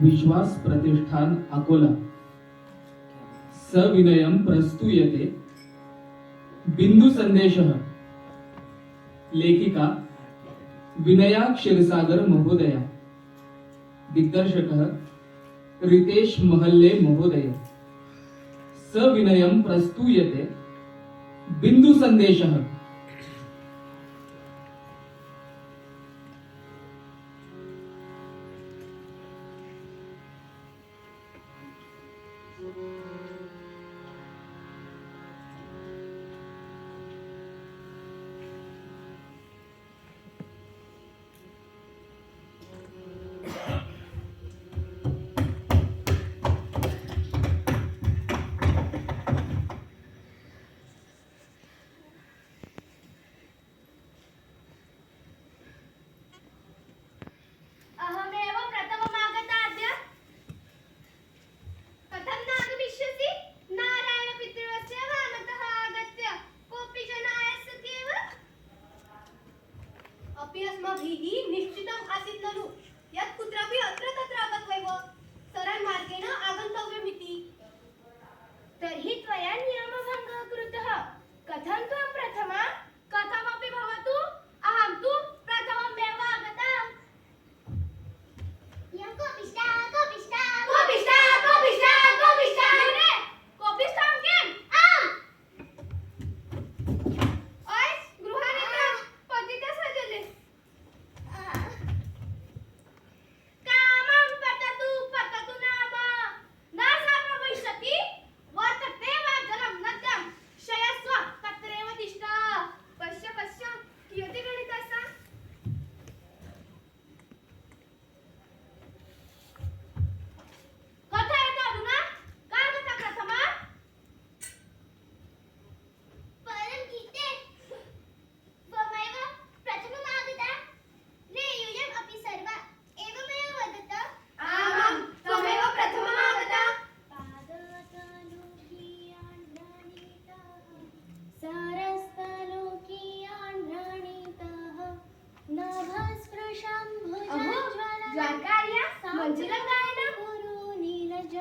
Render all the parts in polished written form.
विश्वास प्रतिष्ठान अकोला सविनयम प्रस्तूयते बिंदु संदेशः लेखिका विनया क्षीरसागर महोदया दिग्दर्शकः रितेश महल्ले महोदय सविनयम प्रस्तूयते बिंदु संदेशः। निश्चितम् आसीत् ननु यत् कुत्रापि अत्र तत्र अगत्वैव सरल मार्गेण आगन्तव्यमिति। तर्हि त्वया नियमभङ्गः कृतः। कथं त्वं प्रथमा? कथमपि भवतु अहं तु प्रथममेव आगता। कोपिष्टा कोपिष्टा कोपिष्टा कोपिष्टा कोपिष्टा रे कोपिष्टां किम्? ओय गृहाणीतः पतिता सजले कामं पततु पततु नाम न सा प्रविशति वर्तते वा जलं नद्यां शयस्व तत्रैव तिष्ठ। पश्य पश्य कियती गणिता सा। कथयतु अधुना का गता प्रथमा? परं गीते त्वमेव प्रथममागता। रेयुजम् अपि सर्वा एवमेव वदत। आमां त्वमेव प्रथममागता। द्वारकार्या मञ्जुलं गायन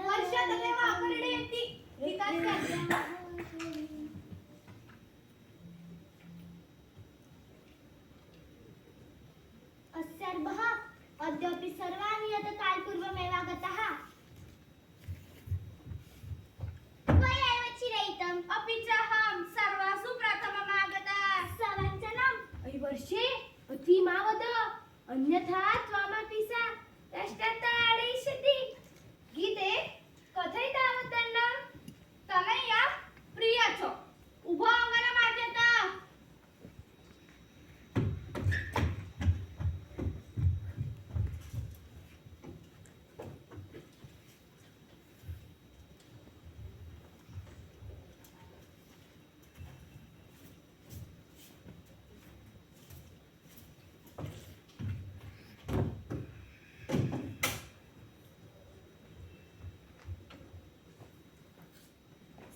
वर्षा तदेव आकर्णयति गीतास्य। अस्यार्भः अद्यापि सर्वाणि यतकालपूर्वमेव आगताः। त्वया एव चिरयितम्। अपि च अहं सर्वासु प्रथममागता। सवञ्चनम् अयि वर्षे अति मा वद अन्यथा त्वमपि सा कष्टताडयिष्यति। गीते कथयितावतन्न तनया प्रिया छ उभो अङ्गनमार्जत।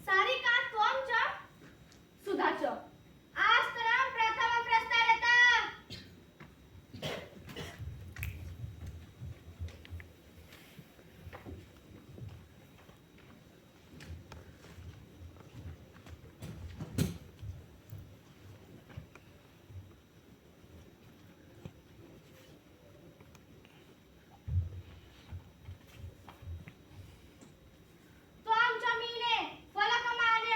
सारिका त्वं च सुधा च आस्तरं प्रथमं प्रस्तारत। त्वं च मीने फलकमान्य।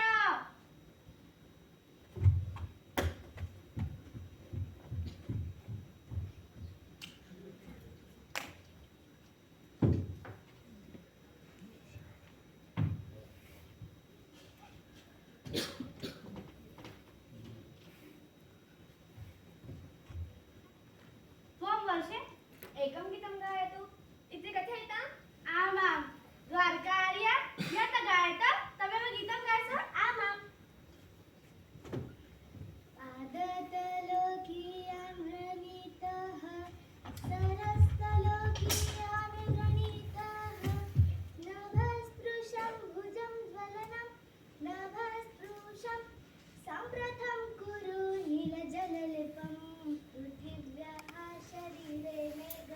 त्वं वर्षे एकं गीतं गायतु इति कथयिता। आमां द्वारकार्या यत् गायत तमेव गीतं गायसि। आमाम् आदतलोकीयान् गणितः सरस्तलोकीयान् गणितः नभस्पृशं भुजं ज्वलनं नभस्पृशं सम्प्रथं कुरु नीलजललिपं पृथिव्याः शरीरे मेघ।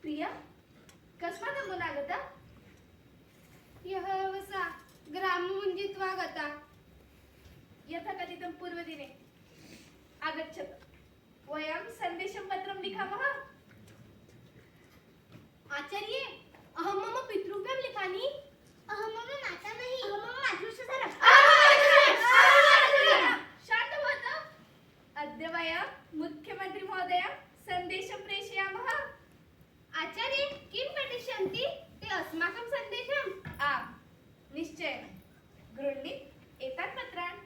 प्रिया कस्मात् आगता यः वसा ग्राममुञ्जित्वा गता यथा कथितं पूर्वदिने आगच्छत वयं सन्देशं पत्रं लिखामः आचार्ये अहं मम पितृभ्यं लिखामि अहं मम मातामही अहं मम मातृशतरम् शान्त भवत अद्य वयं मुख्यमन्त्री महोदय सन्देशं प्रेषयामः आचार्ये किं पठिष्यन्ति ते अस्माकं सन्देशम् आम् निश्चयेन गृह्णीत एतत् पत्राणि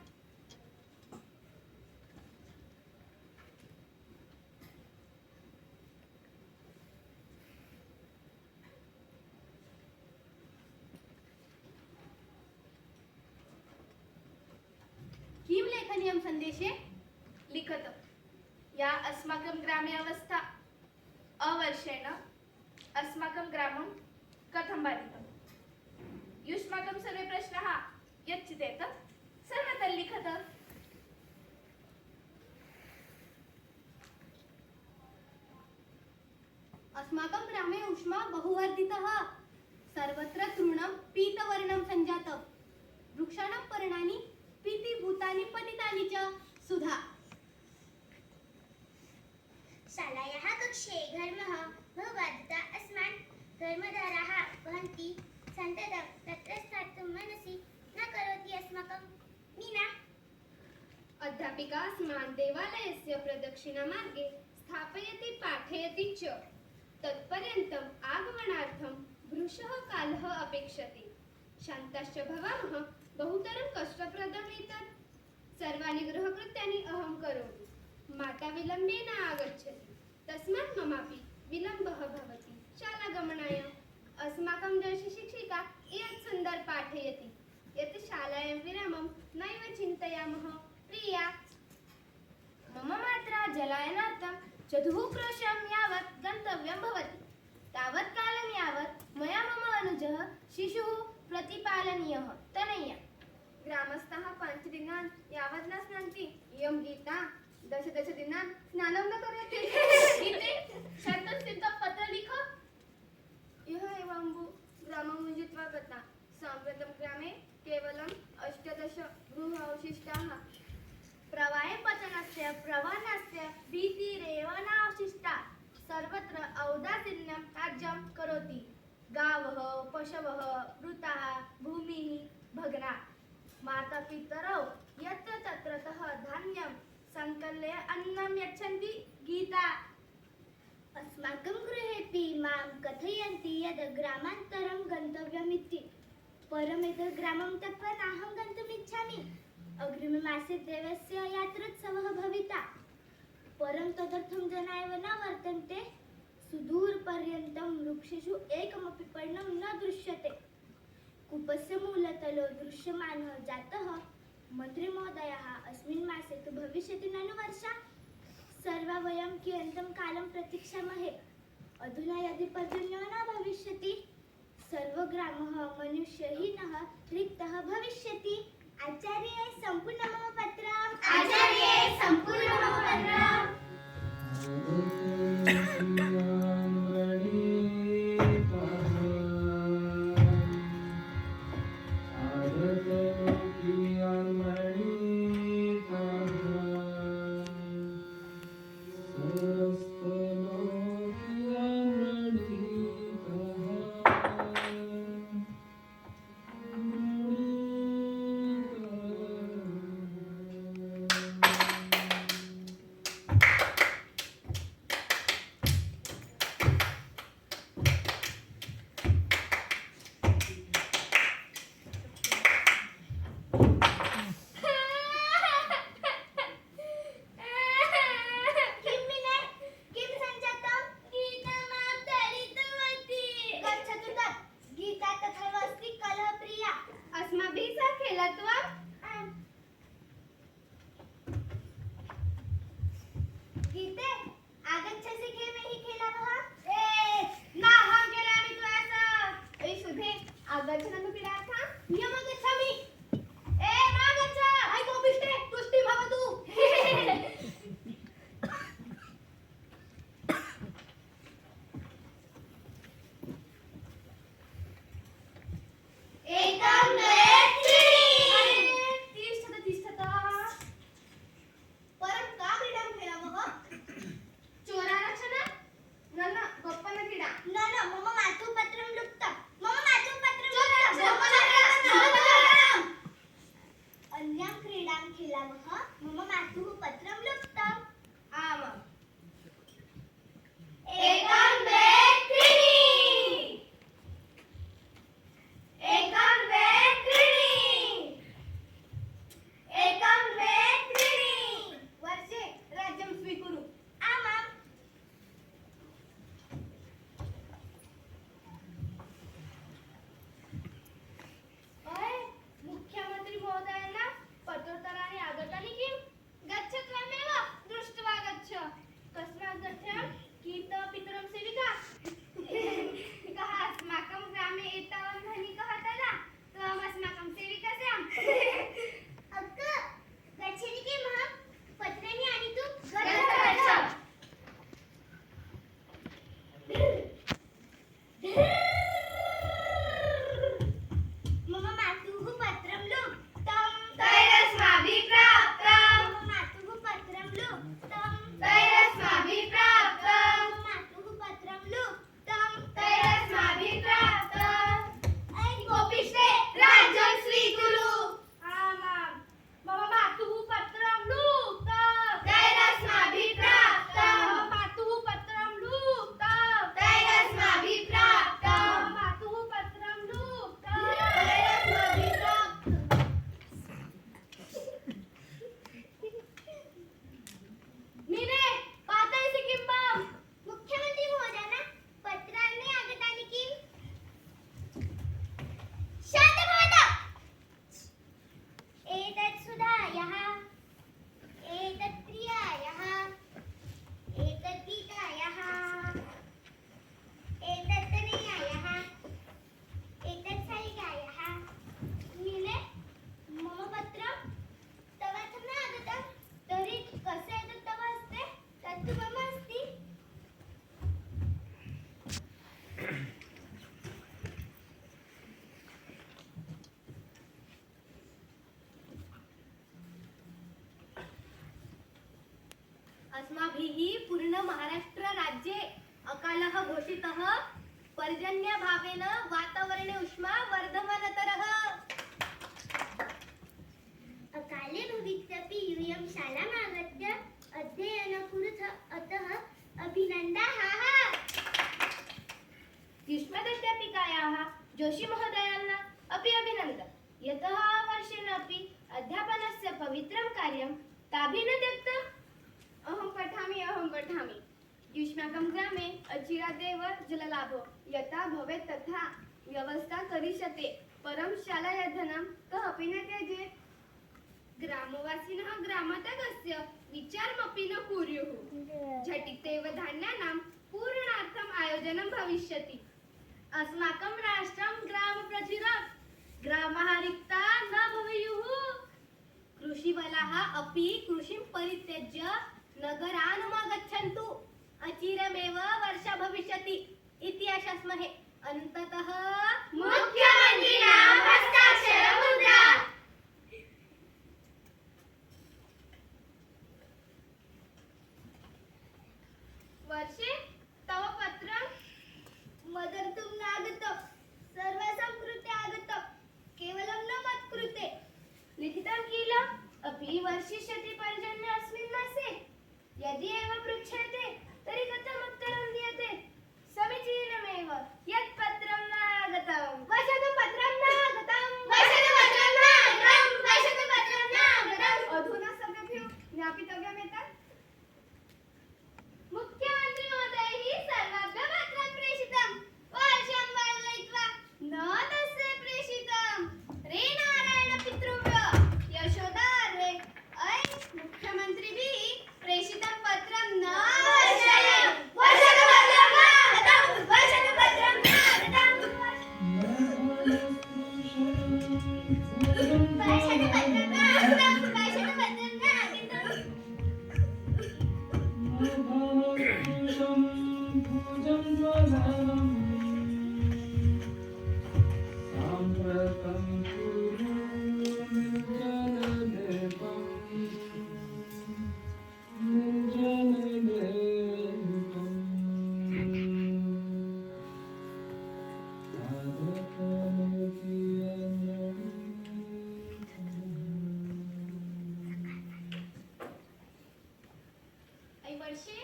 किं लेखनीयं सन्देशे लिखत या अस्माकं ग्रामे अवस्था अवर्षेण अस्माकं ग्रामं कथं बाधितं युष्माकं सर्वे प्रश्नाः यच्चितेत सर्वत्र लिखत अस्माकं ग्रामे उष्मा बहुवर्धितः सर्वत्र तृणं पीतवर्णं सञ्जातं वृक्षाणां पर्णानि पीतिभूतानि पतितानि च सुधा शालायाः कक्षे घर्मः बहुबाधिता अस्मान् घर्मधाराः वहन्ति सन्ततं तत्र स्थातुं मनसि न करोति अस्माकं मीना अध्यापिका अस्मान् देवालयस्य प्रदक्षिणामार्गे स्थापयति पाठयति च तत्पर्यन्तम् आगमनार्थं भृशः कालः अपेक्षते शान्ताश्च भवामः बहुतरं कष्टप्रदम् एतत् सर्वाणि गृहकृत्यानि अहं करोमि माता विलम्बेन आगच्छति तस्मात् ममापि विलम्बः भवति शालागमनाय अस्माकं दर्शशिक्षिका यत् सुन्दर पाठयति यत् शालायां विरामं नैव चिन्तयामः प्रिया मम मात्रा जलायनार्थं चतुःक्रोशं यावत् गन्तव्यं भवति तावत् कालं यावत् मया मम अनुजः शिशुः प्रतिपालनीयः तनया ग्रामस्थः 5 दिनान् यावत् न स्नान्ति इयं गीता 10 दिनान् स्नानं न करोति गीते शान्तस्थितं पत्र लिख यः एवं ग्रामं जित्वा गता साम्प्रतं ग्रामे केवलं 18 गृह अवशिष्टाः प्रवाहपतनस्य प्रवहनस्य भीतिरेव नावशिष्टा सर्वत्र औदासीन्यं कार्यं करोति गावः पशवः मृताः भूमिः भग्ना मातापितरौ यत्र तत्रतः धान्यं सङ्कल्य अन्नं यच्छन्ति गीता अस्माकं गृहेऽपि मां कथयन्ति यद् ग्रामान्तरं गन्तव्यमिति परमेतत् ग्रामं त्यक्त्वा नाहं गन्तुमिच्छामि अग्रिममासे देवस्य यात्रोत्सवः भविता परं तदर्थं जना एव न वर्तन्ते सुदूरपर्यन्तं वृक्षेषु एकमपि पर्णं न दृश्यते कूपस्य मूलतलो दृश्यमानः जातः मन्त्रीमहोदयः अस्मिन् मासे तु भविष्यति ननु वर्षा सर्वा वयं कियन्तं कालं प्रतीक्षामहे अधुना यदि पर्जन्यो न भविष्यति सर्वग्रामः मनुष्यहीनः रिक्तः भविष्यति आचार्ये सम्पूर्ण मम पत्रम् आचार्ये सम्पूर्ण मम पत्रम् अस्माभिः पूर्ण महाराष्ट्र राज्ये अकालः घोषितः पर्जन्यभावेन वातावरणे उष्मा वर्धमानतरः अकाले भविष्यति यूयं शालामागत्य अध्ययनकुरुथ अतः अभिनन्दाः युष्मदध्यापिकायाः जोशीमहोदयान् अपि अभिनन्दन् यतः वर्षेण अपि अध्यापनस्य पवित्रं कार्यं ताभिः न त्यक्तम्। अहं पठामि युष्माकं ग्रामे अचिरादेव जललाभो यथा भवेत् तथा व्यवस्था करिष्यते परं शालायाधनं कः अपि न त्यजेत्। ग्रामवासिनः ग्रामत्यागस्य विचारमपि न कुर्युः। झटित्येव धान्यानां पूरणार्थम् आयोजनं भविष्यति। अस्माकं राष्ट्रं ग्रामप्रचुरं ग्रामाः रिक्ता न भवेयुः। कृषिवलाः अपि कृषिं परित्यज्य नगरानुमागच्छन्तु। अचिरमेव वर्षा भविष्यति इति आशास्महे। अन्ततः मुख्यमन्त्रिणां हस्ताक्षरमुद्रा। वर्षे तव पत्रं मदर्थं नागतं सर्वासां कृते आगतं केवलं न मत्कृते। लिखितं किल अपि वर्षिष्यति पर्जन्य अस्मिन् मासे। यदि एव पृच्छ्यते तर्हि कथम् उत्तरं दीयते। समीचीनमेव यत् पत्रं न आगतं। वर्षतु पत्रं न आगतं। अधुना सर्वेभ्यो ज्ञापितव्यमेतत्। मुख्यमन्त्री महोदयैः सर्वेभ्यः पत्रं प्रेषितं। वर्षं वर्धयित्वा न तस्य प्रेषितं। रे नारायण पितृभ्यो यशोदा रे ऐ मुख्यमन्त्रिभिः प्रेषितं पत्रं न वर्षय। वर्षतु पत्रं न आगतं। वर्षतु पत्रं न आगतं। वर्षतु पत्रं न आगतं। वर्षतु पत्रं न आगतं। ऐ वर्षे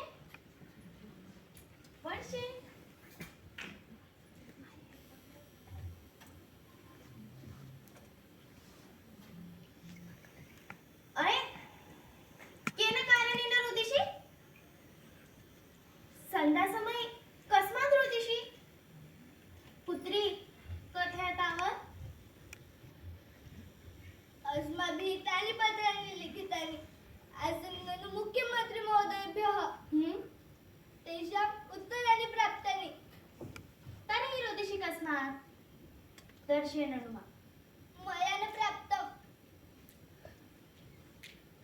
वर्षे अरे केन कारणेन रोदिषि? सन्ध्यासमये कस्मात् रोदिषि? पुत्री कथय तावत्। अस्माभिः तानि पत्राणि लिखितानि आसन् मुख्यमन्त्री महोदयेभ्यः तेषाम् उत्तराणि प्राप्तानि। तर्हि रोदिषि कस्मात्? दर्शयेन मा। मया न प्राप्तं।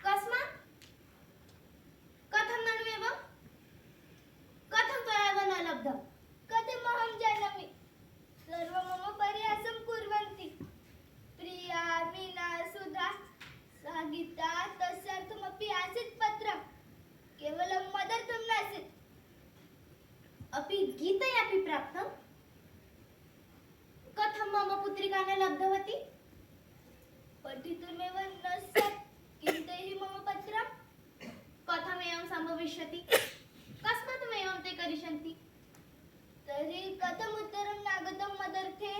कस्मात्? कथं ननु एवं? कथं त्वया एव न लब्धम्? कथमहं जानामि सर्वे मम परिहासं कुर्वन्ति। प्रिया मीना सुधा सा गीता तस्यार्थमपि आसीत् पत्रं केवलं मदर्थं नासीत्। अपि गीतयापि प्राप्तं? कथं मम पुत्रिका न लब्धवती? पठितुमेव न स्यात् किं तैः मम पत्रं? कथमेवं सम्भविष्यति? कस्मात् एवं ते करिष्यन्ति? तर्हि कथम् उत्तरं नागतं मदर्थे?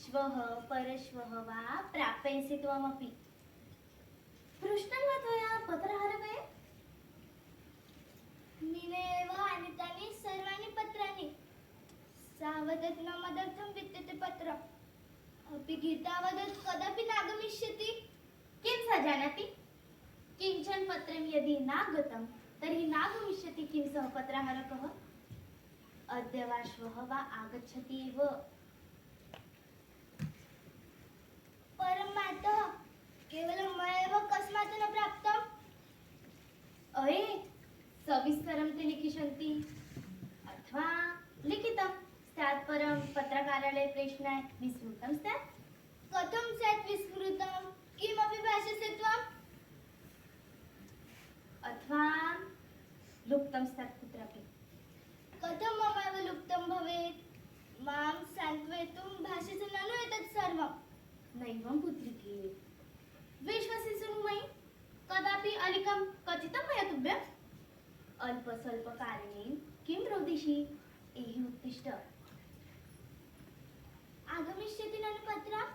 श्वः परश्वः वा प्रापयसि त्वमपि। पृष्टं वा त्वया पत्रहरकया? मीने एव आनीतानि सर्वाणि पत्राणि। सा वदत् न मदर्थं विद्यते पत्रम्। अपि गीता वदत् कदापि नागमिष्यति। किं सा जानाति? किञ्चन पत्रं यदि नागतं तर्हि नागमिष्यति किं सः पत्रहरकः? अद्य वा श्वः वा आगच्छति एव। परं मातः केवलं मया एव कस्मात् न प्राप्तम्? अये सविस्तरं ते लिखिष्यन्ति अथवा लिखितं यात परम पत्रकारालय प्रश्नाय विस्मृतं स्यात् कथं स्यात् विस्मृतं किमपि भाषसे त्वम् अथवा लुप्तं स्यात् कुत्रापि कथं ममेव लुप्तं भवेत् मां सान्त्वयितुं भाषसे ननु एतत् सर्वं नैवं पुत्रिके विश्वसिषु मयि कदापि अलिकं कथितं मया तुभ्यम् अल्पस्वल्पकारणेन किं रोदिषि एहि उत्तिष्ठ आगमिष्यति ननु पत्रं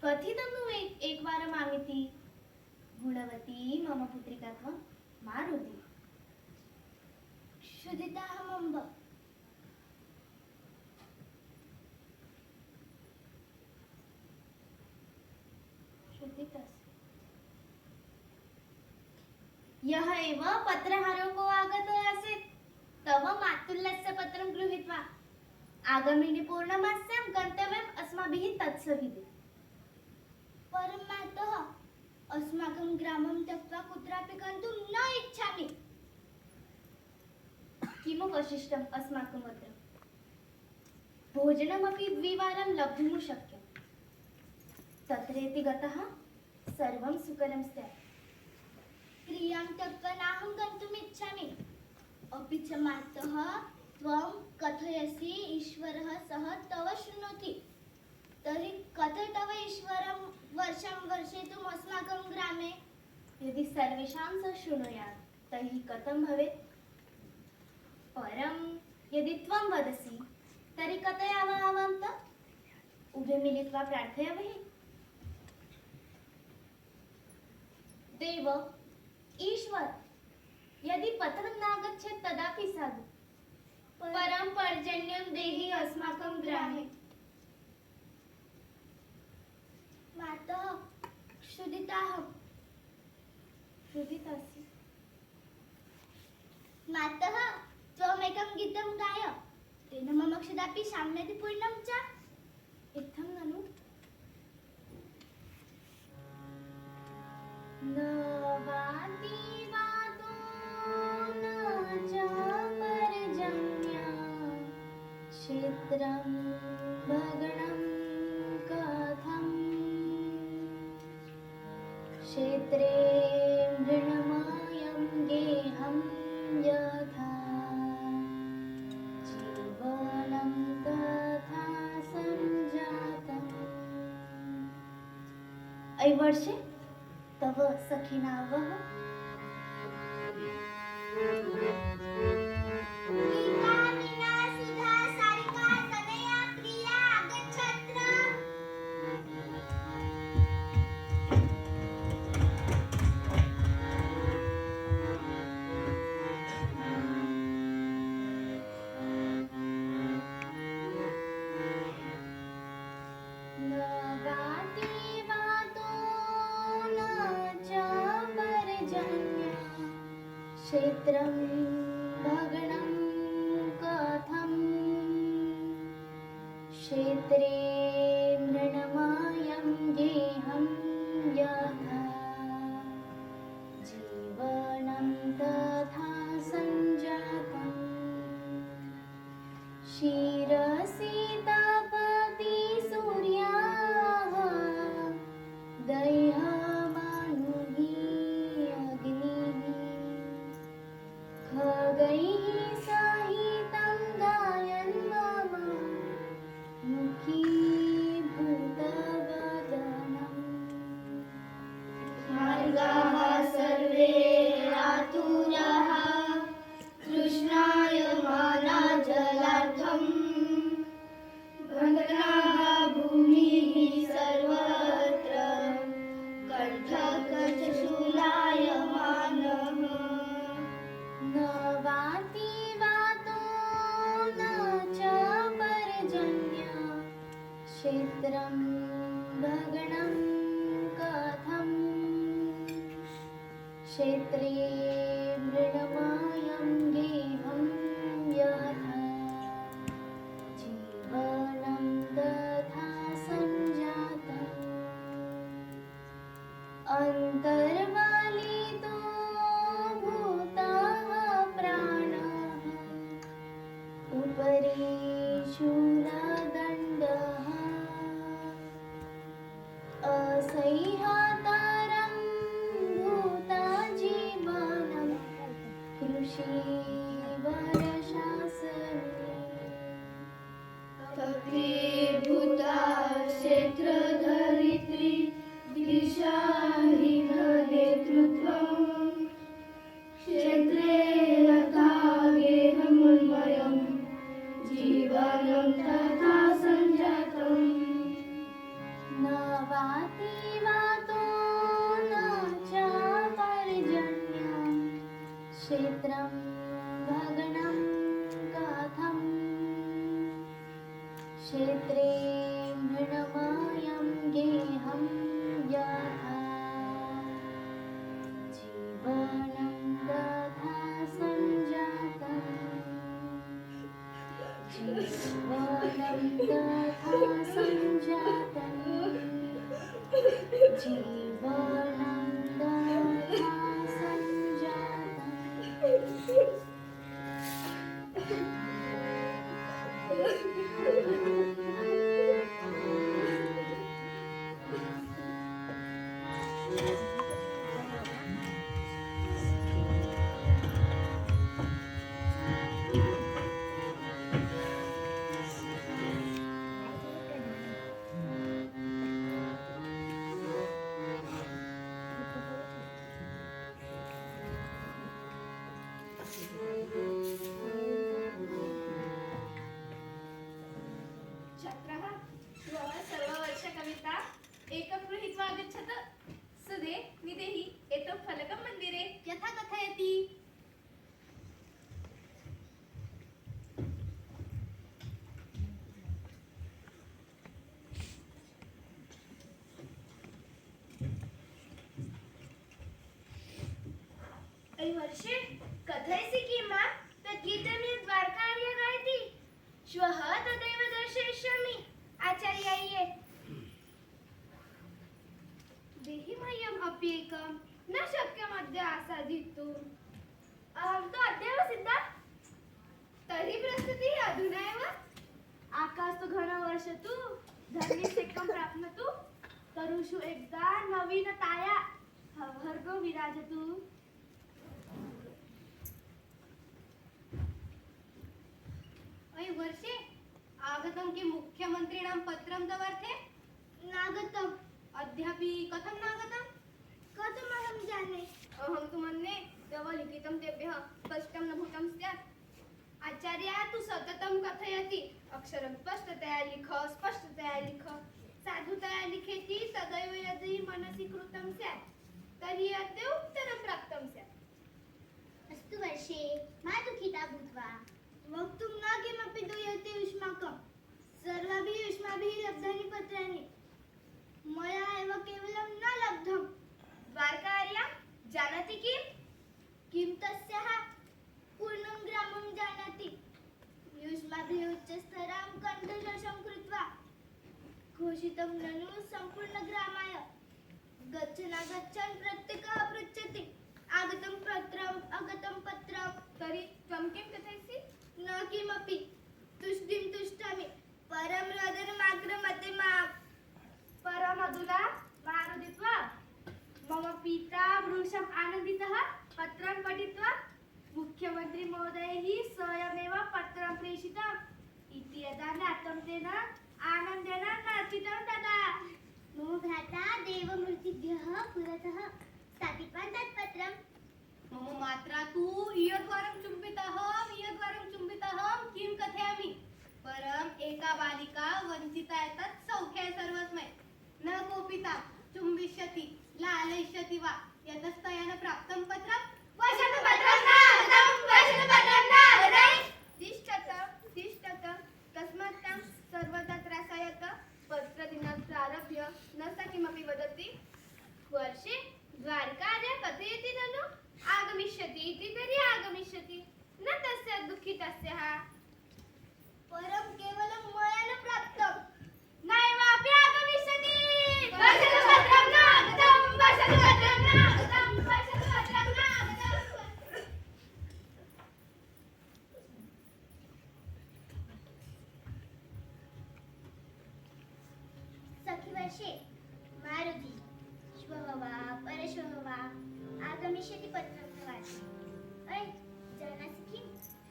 कथितं नु एकवारम् आमिति गुणवती मम पुत्रिका त्वं मा रोदि क्षुधिताहमम्ब क्षुधितस् यः एव पत्रहारको आगतो आसीत् तव मातुल्यस्य पत्रं गृहीत्वा आगामिनि पूर्णमास्यां गन्तव्यम् अस्माभिः तत्सविधे परं मातः अस्माकं ग्रामं त्यक्त्वा कुत्रापि गन्तुं न इच्छामि किमवशिष्टम् अस्माकम् अत्र भोजनमपि द्विवारं लब्धुं शक्यं तत्रेति गतः सर्वं सुकरं स्यात् प्रियां त्यक्त्वा नाहं गन्तुम् इच्छामि अपि च मातः त्वं कथयसि ईश्वरः सः तव शृणोति तर्हि कथं तव ईश्वरं वर्षं वर्षयितुम् अस्माकं ग्रामे यदि सर्वेषां सः शृणुयात् तर्हि कथं भवेत् परं यदि त्वं वदसि तर्हि कथयावः उभे मिलित्वा प्रार्थयामहे देव ईश्वर यदि पत्रं नागच्छेत् तदापि साधु परं पर्जन्यं देहि अस्माकं ग्रामे मातः क्षुधिताहं क्षुधितासि मातः त्वमेकं गीतं गाय तेन मम क्षुधापि शाम्यति पूर्णं च इत्थं ननु न वाति वातो न च पर्जन्या क्षेत्रं भगणं कथम् क्षेत्रे मृणमयं गेहं यथा जीवनं तथा सञ्जातम् अयि वर्षे तव सखिनावः गीता मीना सुधा सारिका तनया प्रिया आगच्छत्र न वाति वातो न च पर्जन्या क्षेत्रं भगणं कथम् क्षेत्रे मृणमयं गेहं यथा जीवनं तथा सञ्जातम् शिरसि तपति सूर्याः दैहमानुहि अग्निः खगैः सहितं गायन् मम मुखीभूतवदनम् मार्गाः सर्वे आतुराः कृष्णायमाना जलार्थम् भग्नाः भूमिः सर्वत्र कण्ठकशूलायमानः न वाति वातो न च पर्जन्या क्षेत्रं भगणं कथम् क्षेत्रे मृणमयं गेहं यथा जीवनं तथा सञ्जातम् अन्तर्वालितो भूतः प्राणः उपरि शूलदण्डः असह्यतरं भूतजीवनं कृषिवरशासने भूता क्षेत्रधरित्री दिशाहीन नेतृत्वं क्षेत्रे यथा गेहमुन्मयं जीवनं तथा सञ्जातं न वाति वातो न च पर्जन्यं क्षेत्रं भग्नं कथम् क्षेत्रे मृणमयं गेहं यथा जीवनं तथा सञ्जातं जीवनं तथा सञ्जातं जीवनं तथा छत्रः श्वः सर्ववर्षकविता एकं गृहीत्वा आगच्छत सुधे निदेहि एतं फलकं मन्दिरे यथा कथयति। ऐ वर्षे कथयसि किं मा तत् गीतं यत् द्वारकार्य गायति श्वः तदैव दर्शयिष्यामि आचार्याय। देहि मह्यम् अपि एकं न शक्यम् अद्य आसादितुम्। अहं तु अद्यैव सिद्धा। तर्हि प्रस्तुतिः अधुना एव। आकाशतु घनवर्षतु धरणीसेकं प्राप्नोतु तरुषु एकदा नवीनताया भर्गो विराजतु। ऐ वर्षे आगतं किं मुख्यमन्त्रिणां पत्रं तवर्थे? नागतम्। अद्यापि कथं नागतं? कथमहं जाने? अहं तु मन्ये तव लिखितं तेभ्यः स्पष्टं न भूतं स्यात्। आचार्यः तु सततं कथयति अक्षरं स्पष्टतया लिख स्पष्टतया लिख। साधुतया लिखेति तदैव यदि मनसि कृतं स्यात् तर्हि अद्य उत्तरं प्राप्तं स्यात्। अस्तु वर्षे मा दुःखिता भूत्वा वक्तुं न किमपि दूयते युष्माकं सर्वाभिः युष्माभिः लब्धानि पत्राणि मया एव केवलं न लब्धं। द्वारकार्या जानाति किम्? किं तस्याः पूर्णं ग्रामं जानाति। युष्माभिः उच्चस्तरां कण्ठशोषं कृत्वा घोषितं ननु सम्पूर्णग्रामाय गच्छन् प्रत्येकः पृच्छति आगतं पत्रम् आगतं पत्रम्। तर्हि त्वं किं कथयसि? न किमपि तुष्टिं तुष्टामि परं रोदनमाग्रमते माम्। परमधुना मारुदित्वा मम पिता वृषम् आनन्दितः पत्रं पठित्वा मुख्यमन्त्री महोदयैः स्वयमेव पत्रं प्रेषितम् इति यदा ज्ञातं तेन आनन्देन नर्तितं तदा। मम भ्राता देवमूर्तिभ्यः पुरतः स्थापितवान् तत् पत्रम्। मम मात्रा तु इयद्वारं चुम्बितहं किं कथयामि। परम् एका बालिका वञ्चिता एतत् सौख्याय सर्वस्मै न कोपिता चुम्बिष्यति लालयिष्यति वा यतस्तया न प्राप्तं पत्रं तिष्ठत तस्मात् तां सर्वदा त्रासयत। पत्रदिनात् प्रारभ्य न सा किमपि वदति। वर्षे द्वारकार्य कथयति ननु आगमिष्यति इति तर्हि आगमिष्यति न तस्य दुःखितस्यः। परं केवलं मया न प्राप्तं। नैवापि आगमिष्यति। वर्षे मारुति श्वः वा परश्वः वा आगमिष्यति पत्रं तवासि। अय् जानासि किम्?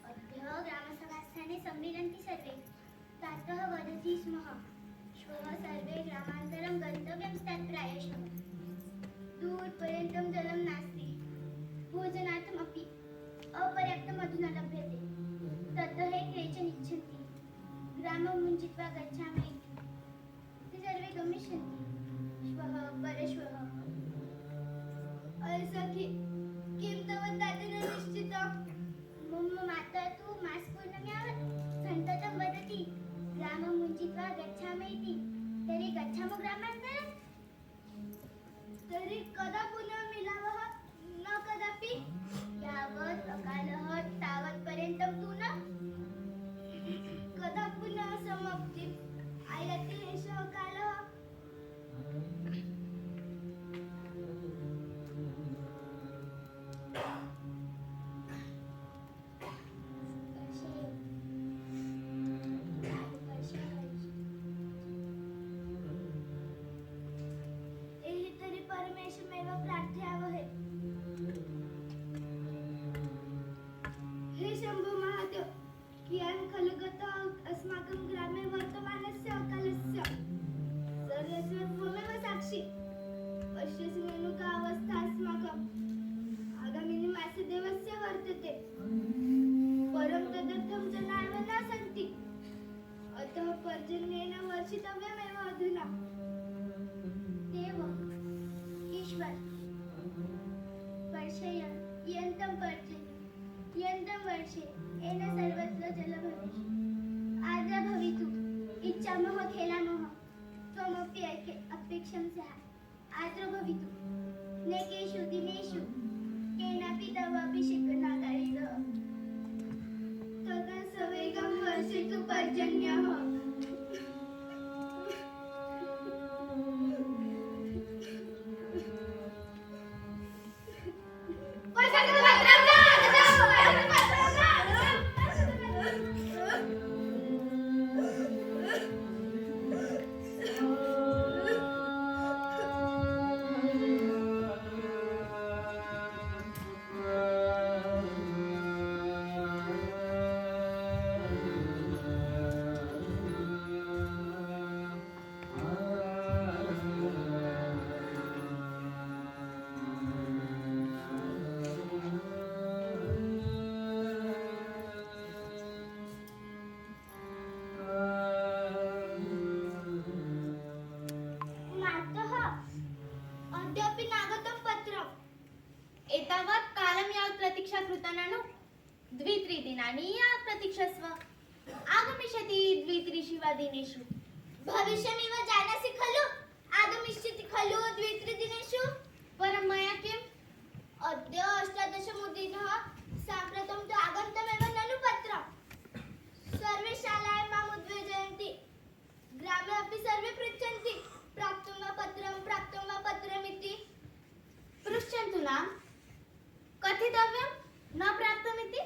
अद्य ग्रामसभास्थाने सम्मिलन्ति सर्वे। प्रातः वदति स्मः श्वः सर्वे ग्रामान्तरं गन्तव्यं स्यात् प्रायशः। दूरपर्यन्तं जलं नास्ति, भोजनार्थमपि अपर्याप्तम् अधुना लभ्यते। ततः हे केचन इच्छन्ति ग्रामं मुञ्चित्वा गच्छामः इति। ते सर्वे गमिष्यन्ति श्वः परश्वः। अरे सखी, किं तव तातेन निश्चितं? मम माता तु मासपूर्णं यावत् सन्ततं वदति ग्रामं मुञ्चित्वा गच्छामः इति। तर्हि गच्छामः ग्रामान्तरम्? तर्हि कदा पुनः मिलावः? न कदापि। यावत् अकालः तावत्पर्यन्तं तु न। कदा पुनः समाप्तिम् आयाति एषः कालः? एहि तर्हि परमेशमेव प्रार्थयावहे। हे शम्भो महादेव, कियान् खलु गतः अस्माकं ग्रामे वर्तमानस्य अकालस्य। सर्वस्य त्वमेव साक्षी। पश्यसि ननु का अवस्था अस्माकम्। आगामिनि मासे देवस्य वर्तते, परं तदर्थं जना एव न सन्ति। अतः पर्जन्येन वर्षितव्यमेव अधुना। देव, ईश्वर, वर्षय यन्तं पर्जन्य यन्तं वर्षे येन सर्वत्र जलभविष्यति। आर्द्र भवितुम् इच्छामः खेलामः, त्वमपि अपेक्षं स्यात्। आर्द्र भवितुम् नैकेषु दिनेषु केनापि तव अभिषेकनागारितः। तदा सवेगं वर्षेतु पर्जन्यः। मातः, अद्यापि नागतं पत्रम्। एतावत् कालं यावत् प्रतीक्षा कृता ननु? 2-3 दिनानि यावत् प्रतीक्षस्व। आगमिष्यति 2-3 वा दिनेषु। भविष्यमिव जानासि खलु? आगमिष्यति खलु 2-3 दिनेषु। परं मया किम्? अद्य 18 दिनः। साम्प्रतं तु आगन्तमेव ननु पत्रम्। सर्वे शालायां माम् उद्वेजयन्ति। ग्रामे अपि सर्वे पृच्छन्ति प्राप्तं वा पत्रमिति। पृच्छन्तु नाम। कथितव्यं न प्राप्तमिति?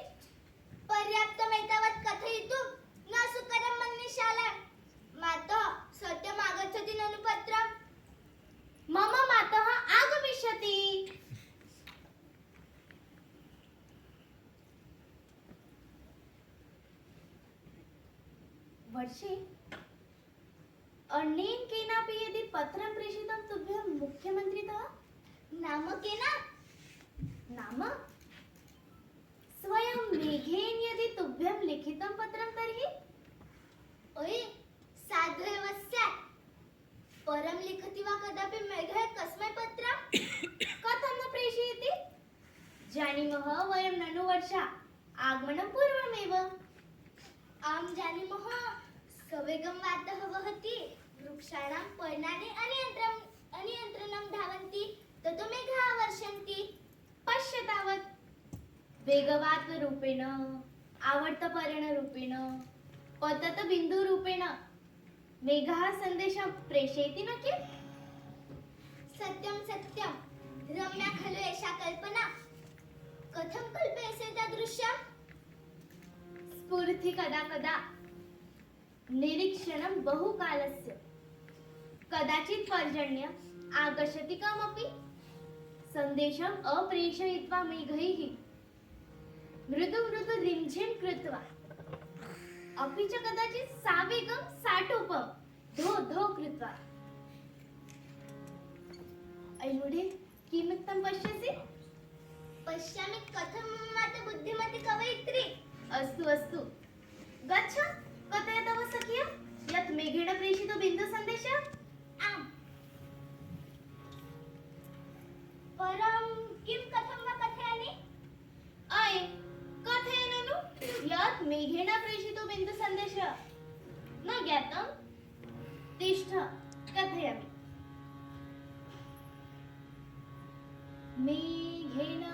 पर्याप्तमेतावत् कथयितुं न सुकरं मन्ये शालायां। मातः, सत्यम् आगच्छति ननु पत्रम्? मम मातः आगमिष्यति। वर्षे अन्येन केनापि यदि पत्रं प्रेषितं तुभ्यं मुख्यमन्त्रितः? नाम केन? नाम स्वयं मेघेन यदि तुभ्यं लिखितं पत्रं तर्हि? ओय्, साधु एव स्यात्। परं लिखति वा कदापि मेघः कस्मै पत्रम्? कथं न प्रेषयति? जानीमः वयं ननु वर्षा आगमनं पूर्वमेव। आं जानीमः, सवेगं वातः वहति, वृक्षाणां पर्णानि अनियन्त्रणं धावन्ति, ततो मेघाः वर्षन्ति। पश्य तावत् वेगवातरूपेण, आवर्तपर्णरूपेण, पततबिन्दुरूपेण मेघाः सन्देशं प्रेषयति न किम्? सत्यं सत्यं, रम्या खलु एषा कल्पना। कथं कल्पयसे तादृशम्? स्फुरति कदा कदा निरीक्षणं बहुकालस्य। कदाचित् पर्जन्य आगच्छति कमपि सन्देशम् अप्रेषयित्वा मेघैः मृदु मृदु रिंझिं कृत्वा अपि च कदाचित् सावेगं साटोपं धो धो कृत्वा ऐमुढे किमुक्तं पश्यसि? पश्यामि कथं माता बुद्धिमती कवयित्री। अस्तु अस्तु गच्छ कथय तव सख्य यत् मेघेन प्रेषितो बिन्दुसन्देशः। आम् परं किं कथं वा कथयामि? अये कथय ननु यत् मेघेन प्रेषितो बिन्दुसन्देशः न ज्ञातं तिष्ठ कथयामि। मेघेन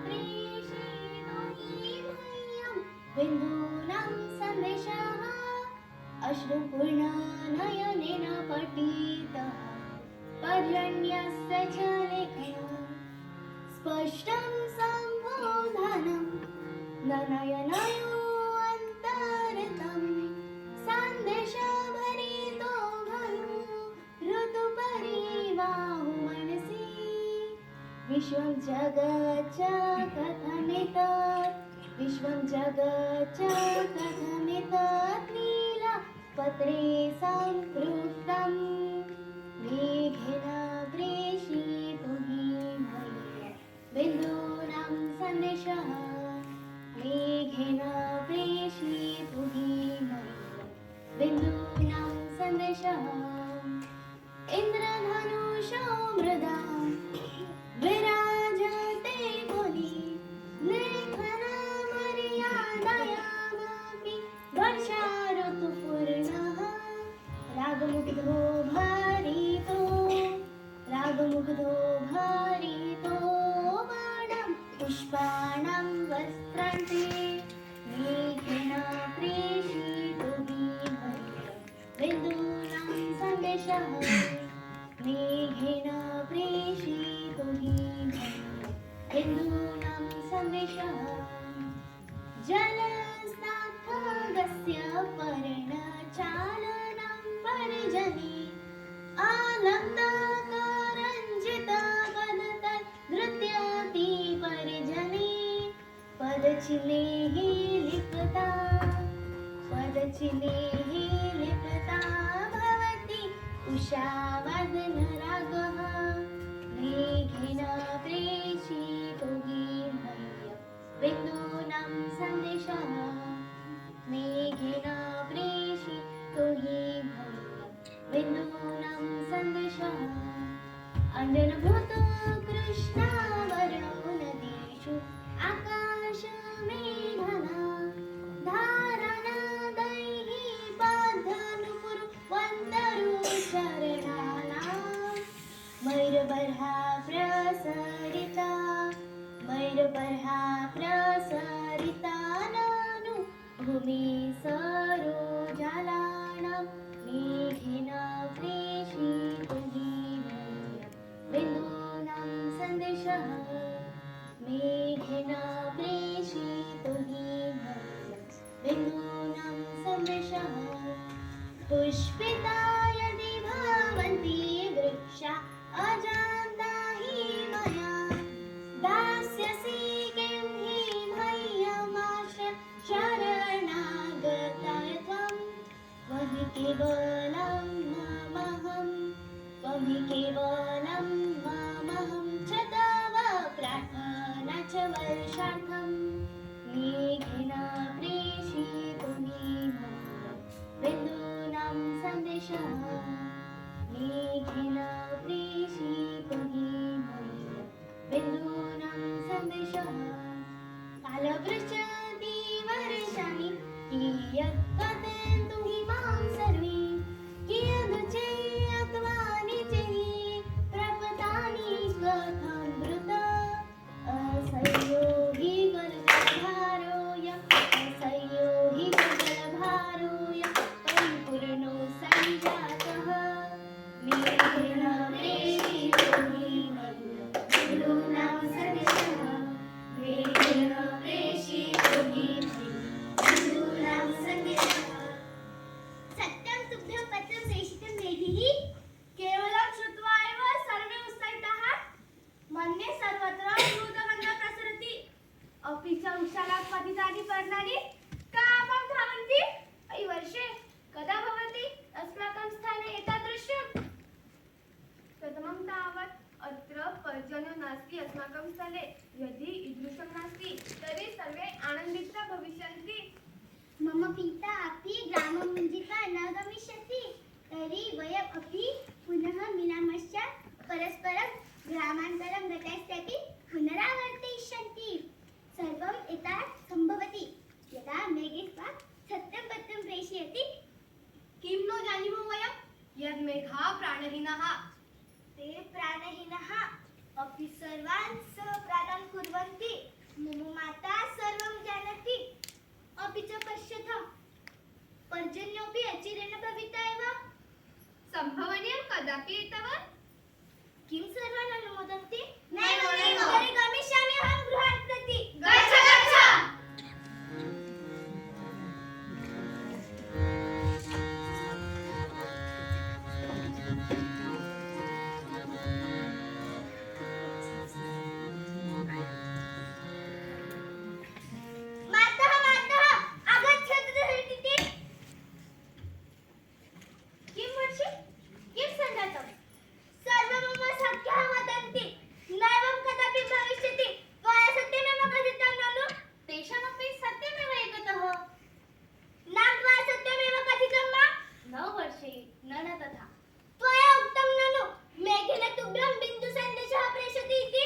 प्रेषितो हि मह्यं बिन्दूनां सन्देशः अश्रुपूर्णनयनेन पठितः पर्जन्यस्य च लेखः स्पष्टं सम्बोधनं नयनयोऽन्तर्तं सन्देशभरितो खलु ऋतुपरिवाहु मनसि विश्वं जगच्च कथमितत् विश्वं जगच्च कथमितत् नीलपत्रे सम्पृक्तं मेघेन प्रेषितो हि मह्यं बिन्दूनां सन्देशः मेघेन प्रेषितो हि मह्यं बिन्दूनां सन्देशः इन्द्रधनुषो मृदा विराजते मुनि लेखनमर्यादयामपि वर्षा ऋतुपूर्णः रागमुग्धो भारितो बाणं पुष्पाणां वस्त्रान्ते मेघेन प्रेषितो हि मह्यं बिन्दूनां सन्देशः मेघेन प्रेषितो हि मह्यं बिन्दूनां सन्देशः जलस्नाथगस्य पर्णचालनं पर्जनि आलब्धकरञ्जितपदतत् नृत्यति पर्जनि पदचिलेः लिप्ता भवति उषावदनरागः मेघेन प्रेषितो हि मह्यं बिन्दूनां सन्देशः मेघेन प्रेषितो हि मह्यं बिन्दूनां सन्देशः अण्डनभूतो कृष्णावरणो नदीषु आकाशमेघना धारणादैः बद्धनुपुरवन्तरुचरणानां मयूरबर्हा प्रसरिता नानु भूमि सरोजालानां मेघेन प्रेषितो हि मह्यं बिन्दूनां सन्देशः मेघेन प्रेषितो हि मह्यं बिन्दूनां सन्देशः पुष्पिता यदि भवन्ति वृक्षा अजान्ता हि मया दास्यसि किं हि मह्यमाश्रय शरणागताय त्वं त्वहि केवलं मामहं च तव प्रार्थना च वर्षार्थं मेघेन प्रेषितो हि मह्यं बिन्दूनां सन्देशः मेघेन प्रेषितो हि मह्यं बिन्दूनां सन्देशः कालपृच्छति वर्षाणि कियत् कथयन्तु हि मां सर्वे कियदुच्चैः अथवा निचैः भविष्यन्ति मम पिता अपि ग्राममुञ्जिका न गमिष्यति तर्हि वयम् अपि पुनः मिलामश्चेत् परस्परं ग्रामान्तरं गतस्यपि पुनरावर्तयिष्यन्ति सर्वम् एतत् सम्भवति यदा मेघेश्वर सत्यं पत्रं प्रेषयति किं नो जानीमो वयं यद् मेघा प्राणहीनः ते प्राणहीनः अपि सर्वान् प्राणं कुर्वन्ति मम माता सर्वं जानाति अपि च पश्यथ पर्जन्योऽपि अचिरेण भविता एव सम्भवनीयं कदापि एतावत् किं सर्वान् अनुमोदन्ति नैव, नैव। तर्हि गमिष्यामि अहं गृहात् प्रति गच्छ गच्छ मातः मातः आगच्छतु धरित्रीति किं वर्षे किं सञ्जातं सर्वं मम सख्यः वदन्ति नैवं कदापि भविष्यति त्वया सत्यमेव कथितं ननु तेषामपि सत्यमेव एकतः न त्वया सत्यमेव कथितं वा न वर्षे न तथा त्वया उक्तं ननु मेघेन तुभ्यं बिन्दुसन्देशः प्रेषयति इति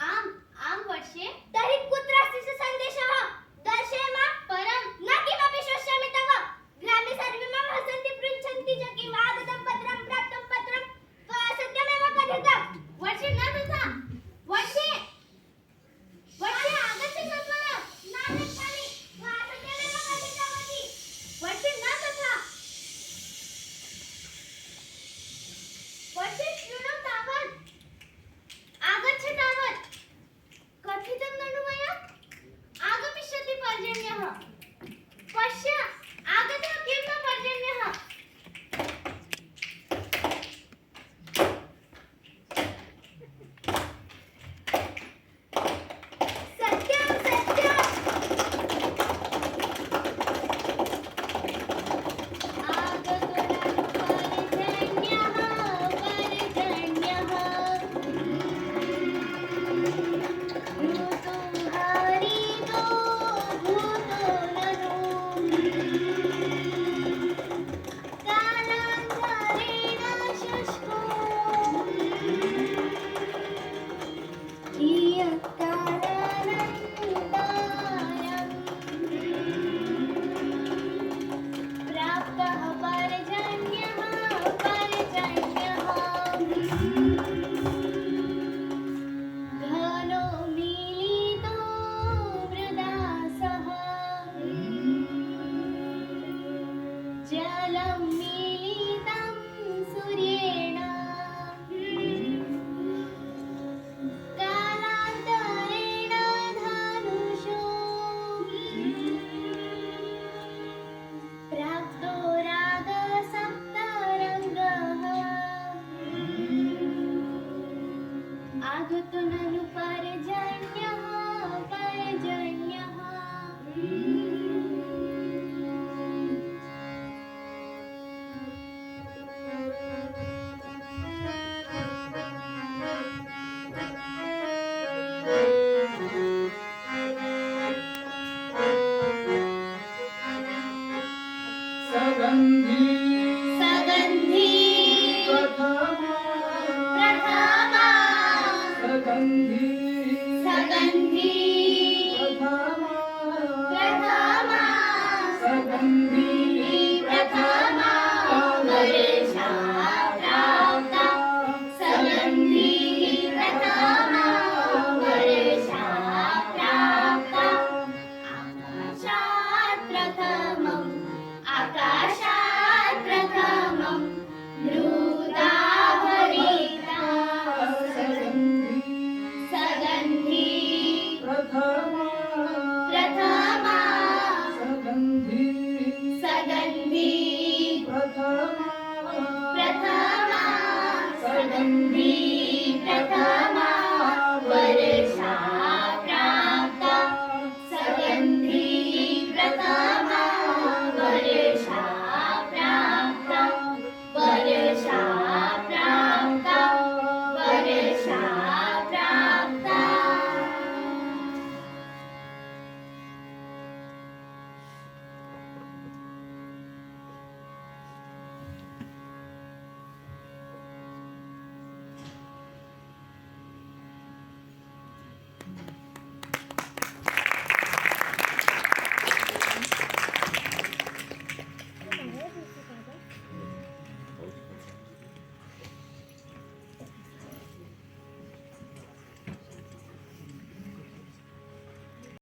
आम् आं वर्षे तर्हि कुत्र अस्ति सः सन्देशः दर्शय मा परं न किमपि श्वस्यामि तव ग्रामे सर्वे मां हसन्ति पृच्छन्ति च किम् आगतं पत्रं प्राप्तं पत्रं त्वया सत्यमेव कथितं वर्षे न तथा वर्षे वर्षे आगच्छ सत्वरं न गच्छामि त्वया सत्यमेव कथितवती वर्षे न तथा वर्षे शृणु तावत् आगच्छ तावत् कथितं ननु मया आगमिष्यति पर्जन्यः पश्य आगतः किं न पर्जन्यः सत्यं सत्यं प्राप्तः पर्जन्यः घनो मिलितो मृदा सह जलं मिलितं सूर्येण कालान्तरेण धानुषो प्राप्तो रागसप्तरङ्गः आगतो ननु पर्जन्यः सगन्धी सगन्धी प्रथमा प्रथमा सगन्धी सगन्धी प्रथमा प्रथमा सगन्धी प्रथमा वर्षा प्राप्ता सगन्धी प्रथमा वर्षा प्राप्ता आकाशात् प्रथमं मृदा भरिता सगन्धी प्रथमा प्रथमा सगन्धी सगन्धी प्रथमा प्रथमा सगन्धी